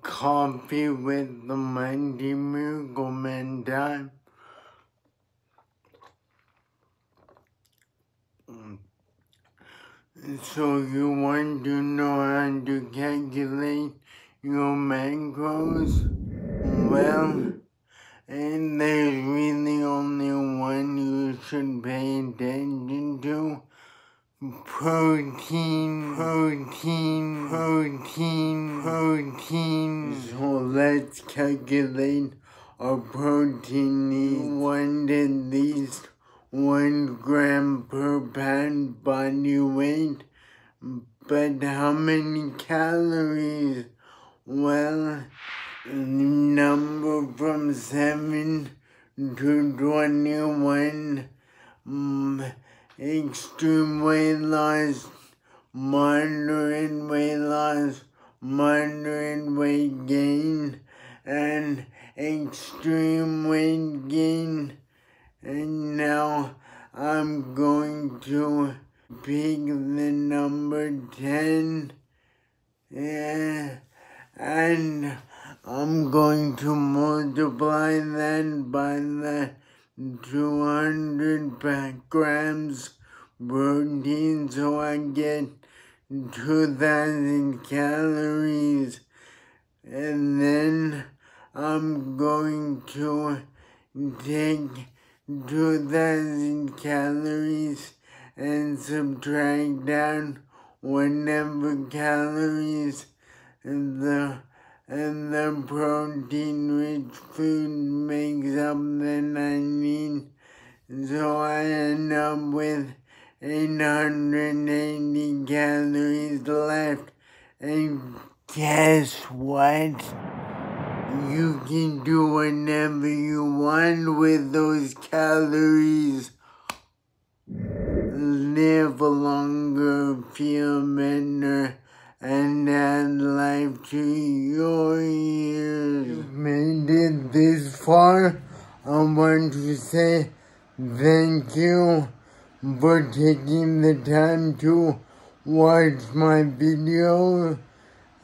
Coffee with the Mighty Miracleman time. So you want to know how to calculate your macros? Well, and there's really only one you should pay attention to. Protein. So let's calculate our protein needs. You want at least 1 gram per pound body weight. But how many calories? Well, the number from 7 to 21. Extreme weight loss, moderate weight loss, moderate weight gain, and extreme weight gain. And now I'm going to pick the number 10, and I'm going to multiply that by the 200 grams protein, so I get 2,000 calories. And then I'm going to take 2,000 calories and subtract out whatever calories and the protein-rich food makes up that I need. So I end up with 880 calories left. And guess what? You can do whatever you want with those calories. Live longer, feel better, and add life to your years. You've made it this far. I want to say thank you for taking the time to watch my video.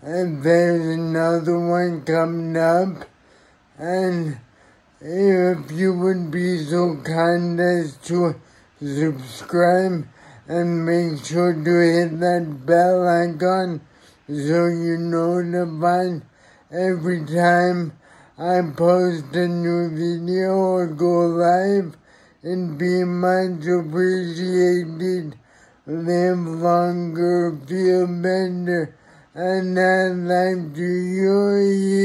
And there's another one coming up. And if you would be so kind as to subscribe and make sure to hit that bell icon so you're notified every time I post a new video or go live, and be much appreciated. Live longer, feel better, and add life to your year.